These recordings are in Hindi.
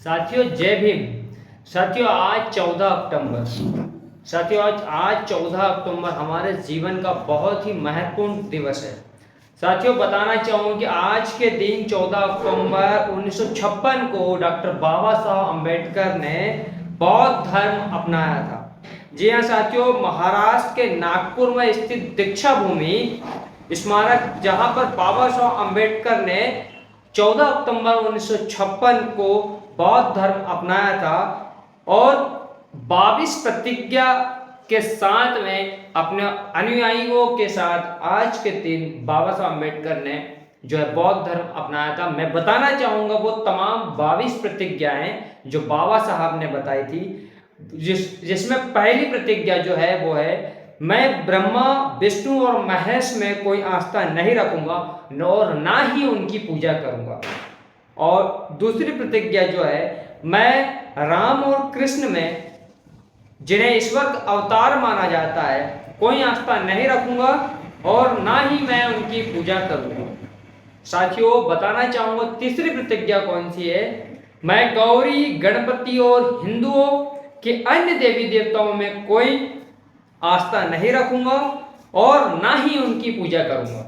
साथियों जय भीम। साथियों आज 14 अक्टूबर। साथियों आज 14 अक्टूबर हमारे जीवन का बहुत ही महत्वपूर्ण दिवस है। साथियों बताना चाहूँगा कि आज के दिन 14 अक्टूबर 1956 को डॉक्टर बाबा साहब अम्बेडकर ने बौद्ध धर्म अपनाया था। जी हाँ साथियों, महाराष्ट्र के नागपुर में स्थित दीक्षा भूमि स्मारक, जहाँ पर बाबा साहब अम्बेडकर ने 14 अक्टूबर 1956 को बौद्ध धर्म अपनाया था और 22 प्रतिज्ञा के साथ में अपने अनुयायियों के साथ आज के दिन बाबा साहब अम्बेडकर ने जो है बौद्ध धर्म अपनाया था। मैं बताना चाहूँगा वो तमाम 22 प्रतिज्ञाएं जो बाबा साहब ने बताई थी, जिसमें पहली प्रतिज्ञा जो है वो है, मैं ब्रह्मा विष्णु और महेश में कोई आस्था नहीं रखूंगा और ना ही उनकी पूजा करूंगा। और दूसरी प्रतिज्ञा जो है, मैं राम और कृष्ण में जिन्हें ईश्वर का अवतार माना जाता है कोई आस्था नहीं रखूंगा और ना ही मैं उनकी पूजा करूंगा। साथियों बताना चाहूंगा तीसरी प्रतिज्ञा कौन सी है, मैं गौरी गणपति और हिंदुओं के अन्य देवी देवताओं में कोई आस्था नहीं रखूंगा और ना ही उनकी पूजा करूंगा।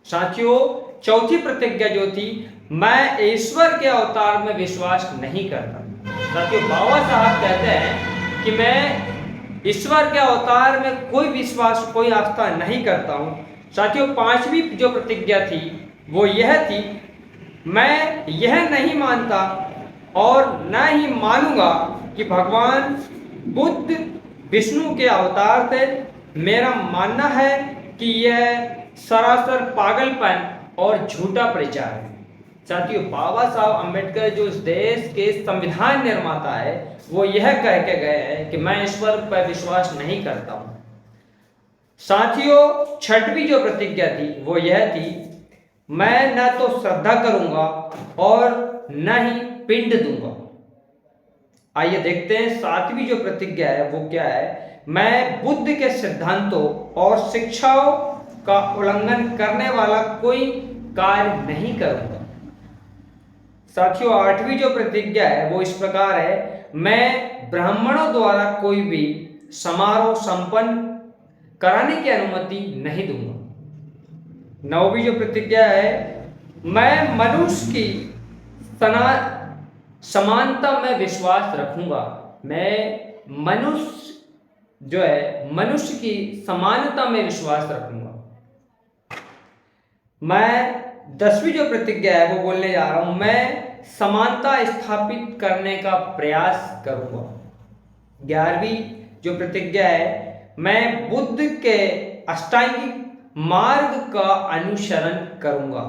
साथियों चौथी प्रतिज्ञा जो थी, मैं ईश्वर के अवतार में विश्वास नहीं करता। साथियों बाबा साहब कहते हैं कि मैं ईश्वर के अवतार में कोई विश्वास कोई आस्था नहीं करता हूं। साथियों पांचवी जो प्रतिज्ञा थी वो यह थी, मैं यह नहीं मानता और न ही मानूंगा कि भगवान बुद्ध विष्णु के अवतार थे। मेरा मानना है कि यह सरासर पागलपन और झूठा प्रचार है। साथियों बाबा साहब अम्बेडकर जो इस देश के संविधान निर्माता है वो यह कह के गए हैं कि मैं ईश्वर पर विश्वास नहीं करता हूं। साथियों छठवीं जो प्रतिज्ञा थी वो यह थी, मैं न तो श्रद्धा करूंगा और न ही पिंड दूंगा। आइए देखते हैं सातवीं जो प्रतिज्ञा है वो क्या है, मैं बुद्ध के सिद्धांतों और शिक्षाओं का उल्लंघन करने वाला कोई कार्य नहीं करूंगा। साथियों आठवीं जो प्रतिज्ञा है वो इस प्रकार है, मैं ब्राह्मणों द्वारा कोई भी समारोह संपन्न कराने की अनुमति नहीं दूंगा। नौवीं जो प्रतिज्ञा है, मैं मनुष्य की समानता में विश्वास रखूंगा। मैं मनुष्य की समानता में विश्वास रखूंगा। मैं 10वीं जो प्रतिज्ञा है वो बोलने जा रहा हूं, मैं समानता स्थापित करने का प्रयास करूंगा। 11वीं जो प्रतिज्ञा है, मैं बुद्ध के अष्टांगिक मार्ग का अनुसरण करूंगा।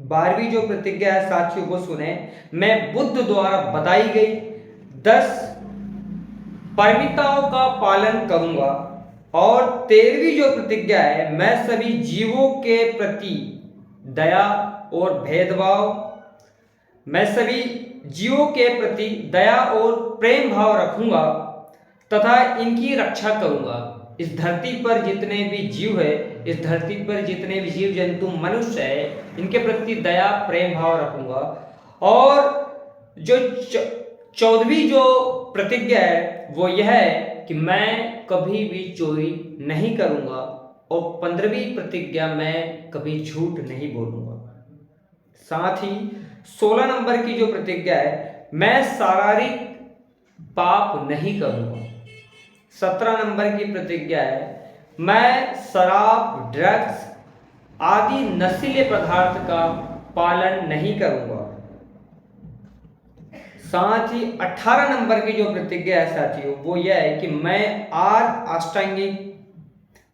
12वीं जो प्रतिज्ञा है साथियों को सुने, मैं बुद्ध द्वारा बताई गई 10 परमिताओं का पालन करूंगा। और 13वीं जो प्रतिज्ञा है, मैं सभी जीवों के प्रति दया और प्रेम भाव रखूंगा तथा इनकी रक्षा करूंगा। इस धरती पर जितने भी जीव है, इस धरती पर जितने भी जीव जंतु मनुष्य है, इनके प्रति दया प्रेम भाव रखूंगा। और जो 14वीं जो प्रतिज्ञा है वो यह है कि मैं कभी भी चोरी नहीं करूंगा। और 15वीं प्रतिज्ञा, मैं कभी झूठ नहीं बोलूंगा। साथ ही 16 नंबर की जो प्रतिज्ञा है, मैं शारीरिक पाप नहीं करूंगा। 17 नंबर की प्रतिज्ञा है, मैं शराब ड्रग्स आदि नशीले पदार्थ का पालन नहीं करूंगा। साथ ही 18 नंबर की जो प्रतिज्ञा है साथियों वो यह है कि मैं अष्टांगिक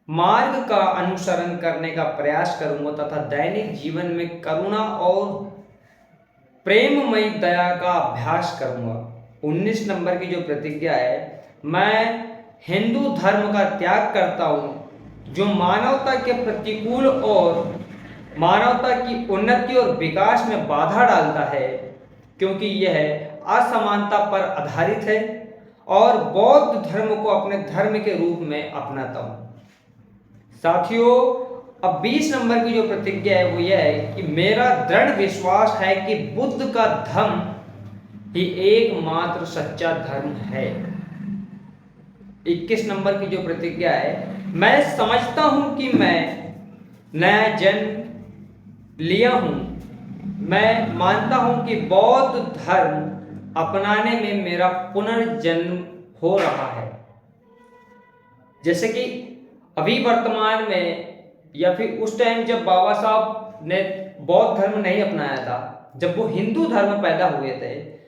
मार्ग का अनुसरण करने का प्रयास करूंगा तथा दैनिक जीवन में करुणा और प्रेममयी दया का अभ्यास करूंगा। 19 नंबर की जो प्रतिज्ञा है, मैं हिंदू धर्म का त्याग करता हूं जो मानवता के प्रतिकूल और मानवता की उन्नति और विकास में बाधा डालता है, क्योंकि यह असमानता पर आधारित है और बौद्ध धर्म को अपने धर्म के रूप में अपनाता हूं। साथियों अब 20 नंबर की जो प्रतिज्ञा है वो यह है कि मेरा दृढ़ विश्वास है कि बुद्ध का धम्म ही एकमात्र सच्चा धर्म है। 21 नंबर की जो प्रतिज्ञा है, मैं समझता हूं कि मैं नया जन्म लिया हूं। मैं मानता हूं कि बौद्ध धर्म अपनाने में मेरा पुनर्जन्म हो रहा है। जैसे कि अभी वर्तमान में या फिर उस टाइम जब बाबा साहब ने बौद्ध धर्म नहीं अपनाया था, जब वो हिंदू धर्म पैदा हुए थे,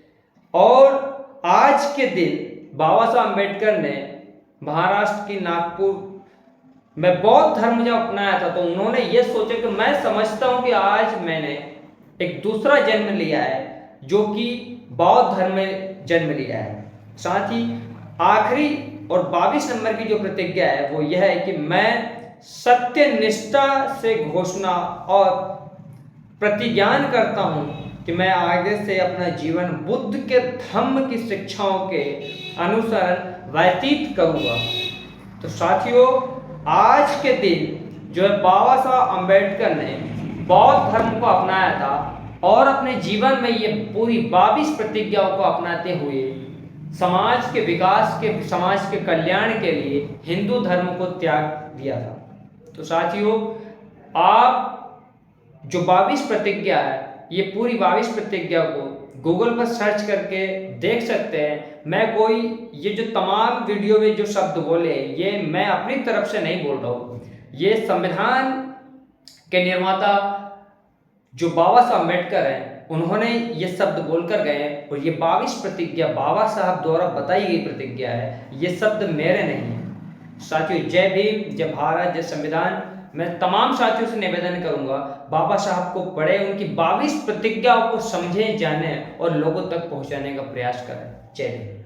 और आज के दिन बाबा साहब अम्बेडकर ने महाराष्ट्र की नागपुर में बौद्ध धर्म जब अपनाया था, तो उन्होंने ये सोचा कि मैं समझता हूं कि आज मैंने एक दूसरा जन्म लिया है, जो कि बौद्ध धर्म में जन्म लिया है। साथ ही आखिरी और 22 नंबर की जो प्रतिज्ञा है वो यह है कि मैं सत्य निष्ठा से घोषणा और प्रतिज्ञान करता हूं कि मैं आगे से अपना जीवन बुद्ध के धम्म की शिक्षाओं के अनुसरण व्यतीत करूंगा। तो साथियों, आज के दिन जो है बाबा साहब अम्बेडकर ने बौद्ध धर्म को अपनाया था और अपने जीवन में ये पूरी 22 प्रतिज्ञाओं को अपनाते हुए समाज के विकास के, समाज के कल्याण के लिए हिंदू धर्म को त्याग दिया था। तो साथियों, आप जो 22 प्रतिज्ञा है, ये पूरी 22 प्रतिज्ञा को गूगल पर सर्च करके देख सकते हैं। मैं कोई ये जो तमाम वीडियो में जो शब्द बोले, ये मैं अपनी तरफ से नहीं बोल रहा हूँ। ये संविधान के निर्माता जो बाबा साहब अम्बेडकर हैं, उन्होंने ये शब्द बोलकर गए हैं, और ये 22 प्रतिज्ञा बाबा साहब द्वारा बताई गई प्रतिज्ञा है, ये शब्द मेरे नहीं है। साथियों, जय भीम, जय भारत, जय संविधान। मैं तमाम साथियों से निवेदन करूंगा, बाबा साहब को पढ़े, उनकी 22 प्रतिज्ञाओं को समझें, जानें और लोगों तक पहुंचाने का प्रयास करें। जय हिंद।